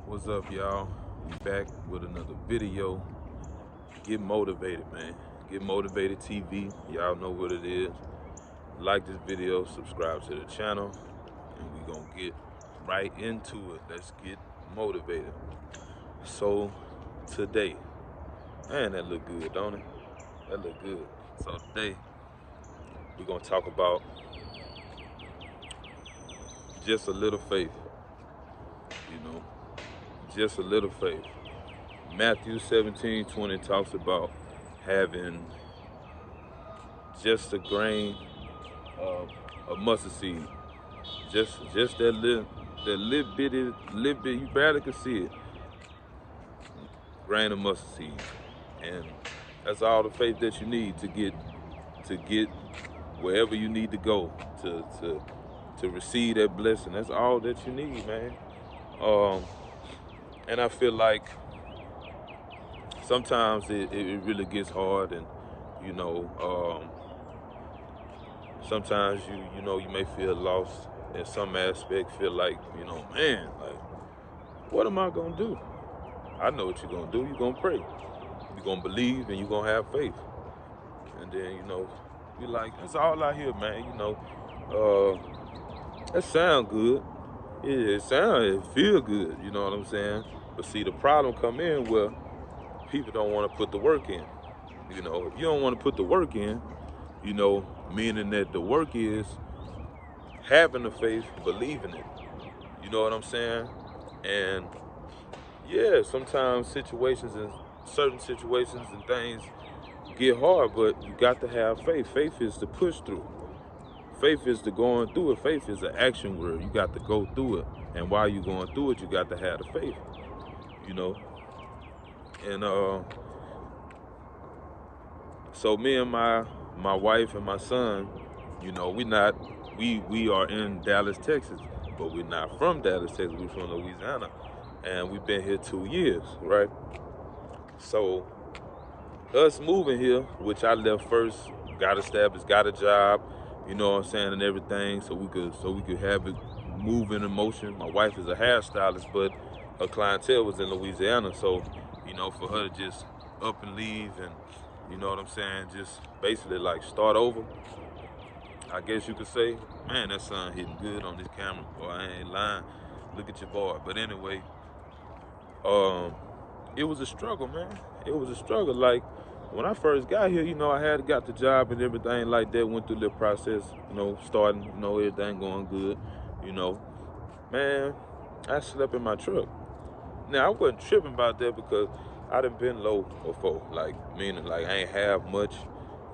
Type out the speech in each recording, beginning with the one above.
What's up, y'all? We back with another video. Get motivated, man. Get motivated TV. Y'all know what it is. Like this video, subscribe to the channel, and we gonna get right into it. Let's get motivated. So today, man, that look good, don't it? That look good. So today, we're gonna talk about just a little faith. You know, just a little faith. Matthew 17:20 talks about having just a grain of a mustard seed. Just that little bit, you barely can see it, grain of mustard seed. And that's all the faith that you need to get wherever you need to go to receive that blessing. That's all that you need, man. Um, and I feel like sometimes it really gets hard, and you know, sometimes you may feel lost in some aspect, feel like, man, like, what am I gonna do? I know what you're gonna do. You're gonna pray. You're gonna believe, and you're gonna have faith. And then, you're like, that's all I hear, man. That sound good. It feel good, you know what I'm saying? But see, the problem come in where people don't want to put the work in. If you don't want to put the work in, meaning that the work is having the faith, believing it. You know what I'm saying? And yeah, sometimes certain situations and things get hard, but you got to have faith. Faith is the push through. Faith is the going through it. Faith is an action word. You got to go through it. And while you're going through it, you got to have the faith, you know? And so me and my wife and my son, we are in Dallas, Texas, but we're not from Dallas, Texas. We're from Louisiana, and we've been here 2 years, right? So us moving here, which I left first, got established, got a job, you know what I'm saying, and everything, so we could have it move in motion. My wife is a hairstylist, but her clientele was in Louisiana, so for her to just up and leave, and you know what I'm saying, just basically like start over, I guess you could say. Man, that sun hitting good on this camera, boy. I ain't lying. Look at your boy. But anyway, it was a struggle, man. It was a struggle. Like, when I first got here, I had got the job and everything like that, went through the process, starting, everything going good, you know. Man, I slept in my truck. Now, I wasn't tripping about that because I done been low before, like, meaning, like, I ain't have much,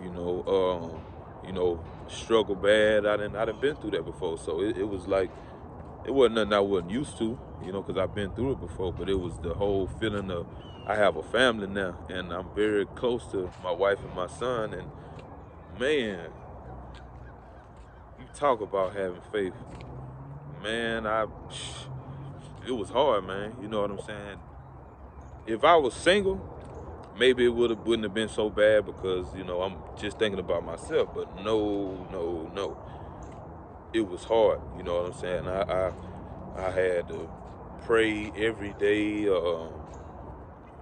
you know, struggle bad. I done been through that before, so it was like, it wasn't nothing I wasn't used to, because I've been through it before, but it was the whole feeling of, I have a family now, and I'm very close to my wife and my son, and man, you talk about having faith. Man, it was hard, man, you know what I'm saying? If I was single, maybe it wouldn't have been so bad because, I'm just thinking about myself, but no. It was hard, you know what I'm saying? I had to pray every day,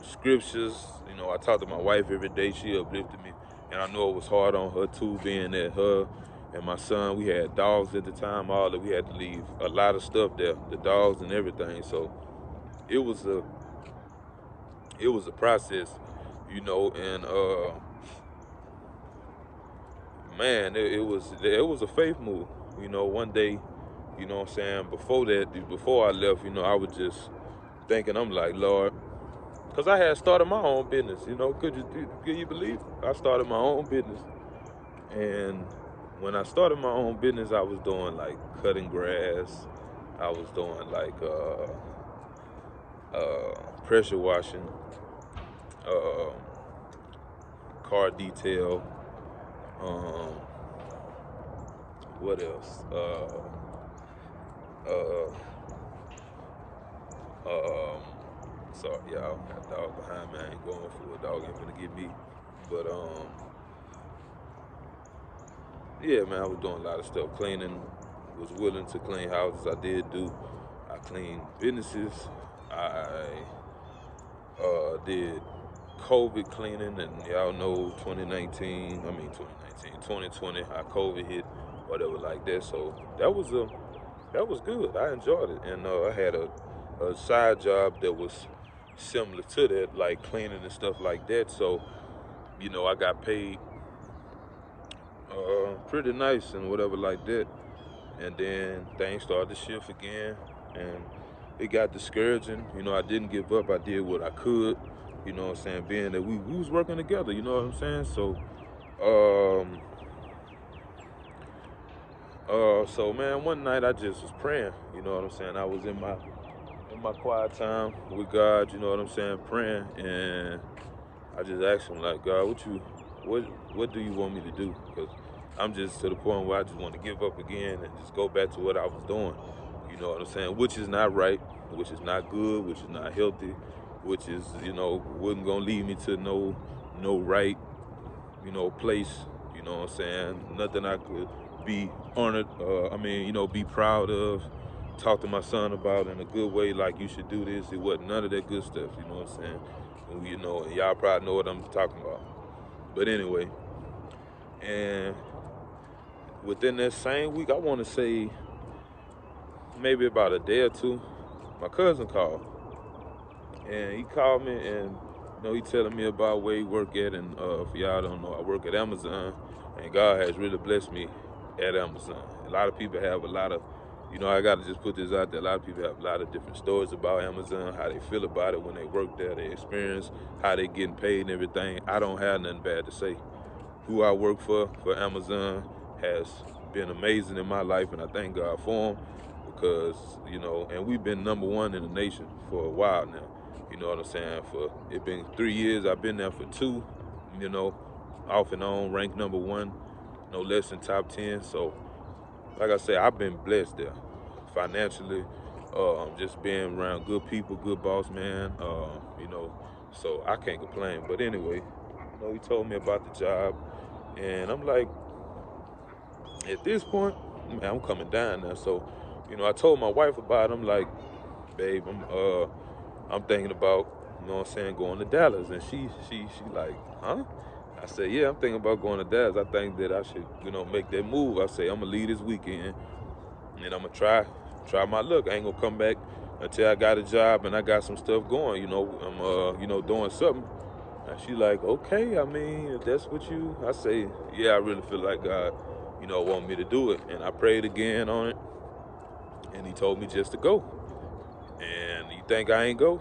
scriptures. I talked to my wife every day. She uplifted me, and I know it was hard on her too, being that her and my son, we had dogs at the time. All that, we had to leave a lot of stuff there, the dogs and everything. So it was a process, and man, it was a faith move. One day, what I'm saying, before I left, I was just thinking, I'm like, Lord, because I had started my own business, could you believe it? I started my own business. And when I started my own business, I was doing like cutting grass. I was doing like pressure washing, uh, car detail, um, what else? Uh, sorry, y'all, got a dog behind me. I ain't going for a dog ain't gonna get me. But yeah, man, I was doing a lot of stuff. Cleaning, was willing to clean houses. I did do. I cleaned businesses. I Did COVID cleaning, and y'all know 2020, how COVID hit, whatever like that. So that was good. I enjoyed it, and I had a side job that was similar to that, like cleaning and stuff like that. So I got paid pretty nice and whatever like that. And then things started to shift again, and it got discouraging. I didn't give up. I did what I could. You know what I'm saying? Being that we was working together. You know what I'm saying? So, man, one night I just was praying. You know what I'm saying? I was in my quiet time with God. You know what I'm saying? Praying, and I just asked him, like, God, what do you want me to do? Because I'm just to the point where I just want to give up again and just go back to what I was doing. You know what I'm saying? Which is not right, which is not good, which is not healthy, which is, wasn't gonna lead me to no right, place. You know what I'm saying? Nothing I could be honored, be proud of, talk to my son about in a good way, like you should do this. It wasn't none of that good stuff, you know what I'm saying? And, and y'all probably know what I'm talking about. But anyway, and within that same week, I want to say maybe about a day or two, my cousin called. And he called me, and he telling me about where he work at. And if y'all don't know, I work at Amazon, and God has really blessed me at Amazon. A lot of people have a lot of, I got to just put this out there. A lot of people have a lot of different stories about Amazon, how they feel about it when they work there, their experience, how they getting paid and everything. I don't have nothing bad to say. Who I work for Amazon, has been amazing in my life, and I thank God for them, because, and we've been #1 in the nation for a while now. You know what I'm saying? For it been 3 years, I've been there for 2, off and on, ranked #1, no less than top 10. So, like I said, I've been blessed there financially, just being around good people, good boss man, so I can't complain. But anyway, he told me about the job, and I'm like, at this point, man, I'm coming down now. So, I told my wife about it. I'm like, babe, I'm thinking about, going to Dallas. And she like, huh? I said, yeah, I'm thinking about going to Dallas. I think that I should, make that move. I say, I'm gonna leave this weekend, and I'm gonna try my luck. I ain't gonna come back until I got a job and I got some stuff going. I'm doing something. And she like, okay, I mean, if that's what I say, yeah, I really feel like God, want me to do it. And I prayed again on it, and he told me just to go. And you think I ain't go?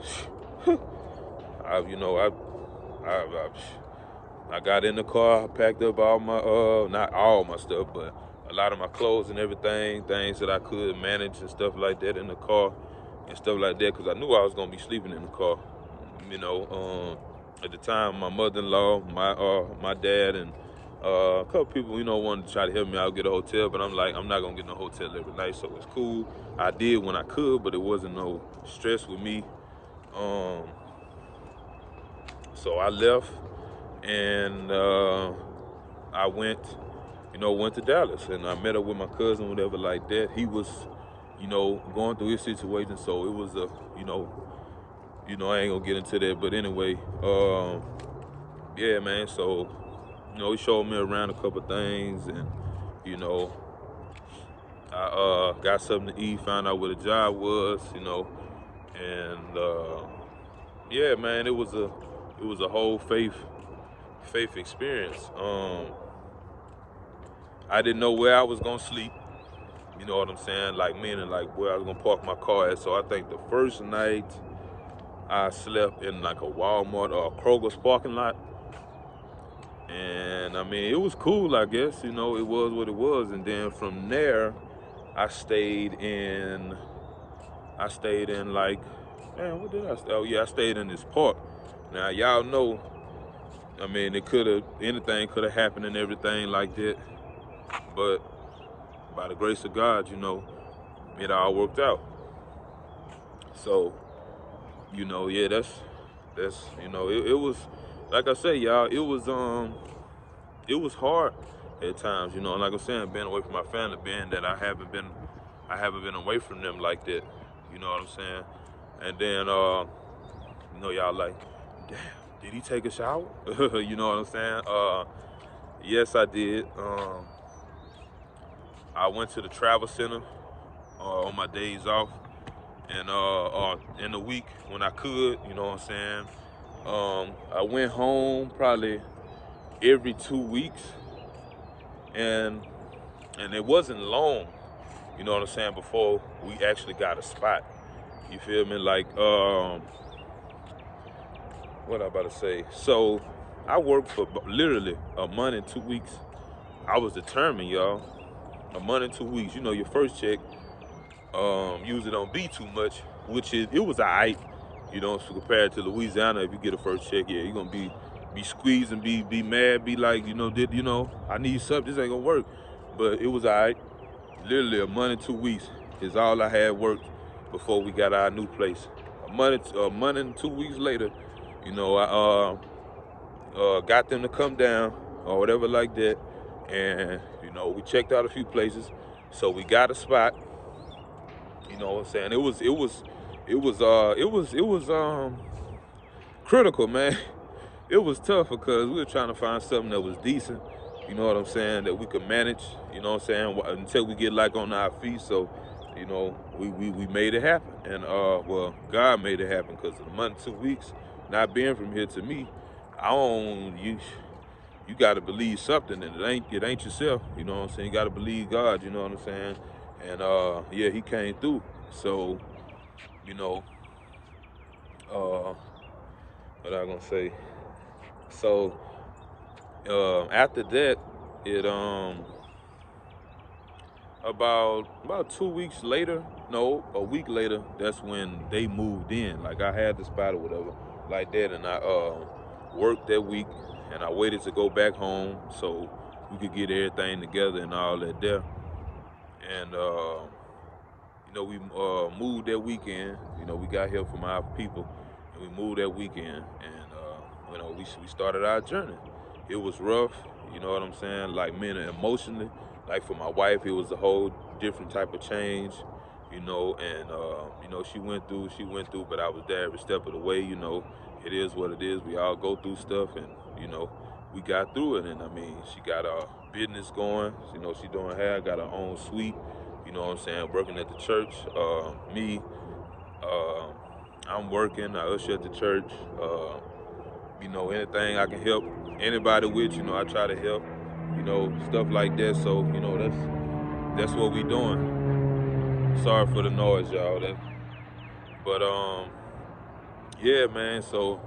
I got in the car, packed up all my, not all my stuff, but a lot of my clothes and everything, things that I could manage and stuff like that in the car and stuff like that, because I knew I was going to be sleeping in the car. At the time, my mother-in-law, my dad, and a couple people, wanted to try to help me out get a hotel, but I'm like, I'm not going to get no hotel every night, so it's cool. I did when I could, but it wasn't no stress with me. So I left, and I went to Dallas, and I met up with my cousin, whatever like that. He was, going through his situation, so it was I ain't gonna get into that, but anyway, yeah, man. So, he showed me around a couple things, and I got something to eat, found out what a job was, and yeah, man, it was a whole faith experience. I didn't know where I was gonna sleep. You know what I'm saying? Like, meaning like where I was gonna park my car at. So I think the first night I slept in like a Walmart or a Kroger's parking lot. And I mean, it was cool, I guess, it was what it was. And then from there, I stayed in like, man, what did I stay? Oh yeah, I stayed in this park. Now y'all know, I mean, anything could have happened and everything like that. But by the grace of God, it all worked out. So, yeah, that's it was, like I say, y'all, it was hard at times, like I'm saying, being away from my family, being that I haven't been away from them like that, you know what I'm saying? And then You know, y'all like, damn, did he take a shower? You know what I'm saying? Yes, I did. I went to the travel center on my days off, and in the week when I could, you know what I'm saying? I went home probably every 2 weeks, and it wasn't long, you know what I'm saying, before we actually got a spot. You feel me? Like, what I about to say? So I worked for literally a month and 2 weeks. I was determined, y'all. A month and 2 weeks. You know, your first check usually don't be too much, which it was alright. You know, so compared to Louisiana, if you get a first check, yeah, you're gonna be squeezing, be mad, be like, you know, I need something, this ain't gonna work. But it was alright. Literally a month and 2 weeks is all I had worked before we got our new place. A month and 2 weeks later, you know, I got them to come down or whatever like that, and you know, we checked out a few places, so we got a spot. You know what I'm saying? It was critical, man. It was tough because we were trying to find something that was decent, you know what I'm saying, that we could manage, you know what I'm saying, until we get like on our feet. So, you know, we made it happen. And well, God made it happen, because in a month, 2 weeks, not being from here, to me, you gotta believe something, and it ain't yourself, you know what I'm saying? You gotta believe God, you know what I'm saying? And yeah, he came through. So, you know, what I gonna say? So after that, it about 2 weeks later, no, a week later, that's when they moved in. Like, I had the spot or whatever like that, and I worked that week, and I waited to go back home so we could get everything together and all that there. And you know, we moved that weekend. You know, we got here from our people, and we moved that weekend, and you know, we started our journey. It was rough, you know what I'm saying? Like, mentally, emotionally. Like, for my wife, it was a whole different type of change, you know. And you know, she went through, but I was there every step of the way. You know, it is what it is. We all go through stuff, and you know, we got through it. And I mean, she got a business going. You know, she doing hair, got her own suite. You know what I'm saying? Working at the church. Me, I'm working. I usher at the church. You know, anything I can help anybody with, you know, I try to help. You know, stuff like that. So, you know, that's what we doing. Sorry for the noise, y'all. But yeah, man. So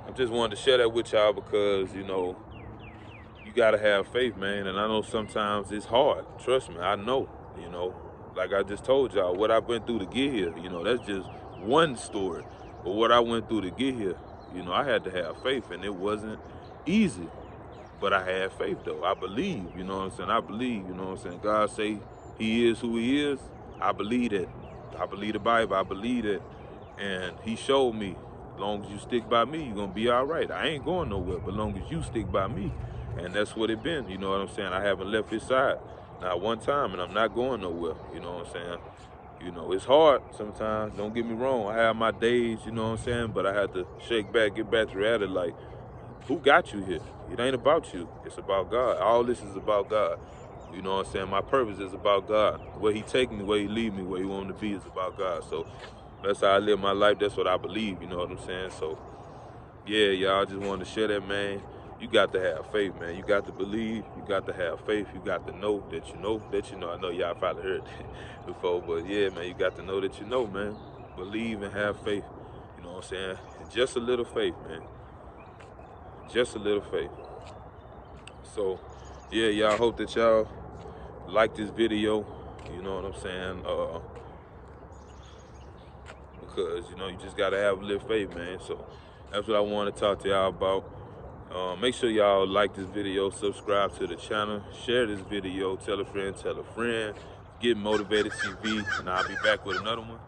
I just wanted to share that with y'all, because you know, you gotta have faith, man. And I know sometimes it's hard. Trust me, I know. You know, like I just told y'all, what I've been through to get here. You know, that's just one story. But what I went through to get here, you know, I had to have faith, and it wasn't easy. But I had faith, though. I believe, you know what I'm saying? I believe, you know what I'm saying? God say he is who he is. I believe that. I believe the Bible. I believe it. And he showed me, as long as you stick by me, you're going to be all right. I ain't going nowhere, but as long as you stick by me. And that's what it been, you know what I'm saying? I haven't left his side, not one time, and I'm not going nowhere, you know what I'm saying? You know, it's hard sometimes, don't get me wrong. I have my days, you know what I'm saying? But I had to shake back, get back to reality, like, who got you here? It ain't about you. It's about God. All this is about God. You know what I'm saying? My purpose is about God. Where he take me, where he lead me, where he want me to be is about God. So that's how I live my life. That's what I believe. You know what I'm saying? So yeah, y'all, just wanted to share that, man. You got to have faith, man. You got to believe. You got to have faith. You got to know that you know that you know. I know y'all probably heard that before, but yeah, man, you got to know that you know, man. Believe and have faith. You know what I'm saying? Just a little faith, man. Just a little faith. So yeah, y'all, hope that y'all like this video, you know what I'm saying, because you know, you just gotta have a little faith, man. So that's what I want to talk to y'all about. Make sure y'all like this video, subscribe to the channel, share this video, tell a friend, get Motivated TV, and I'll be back with another one.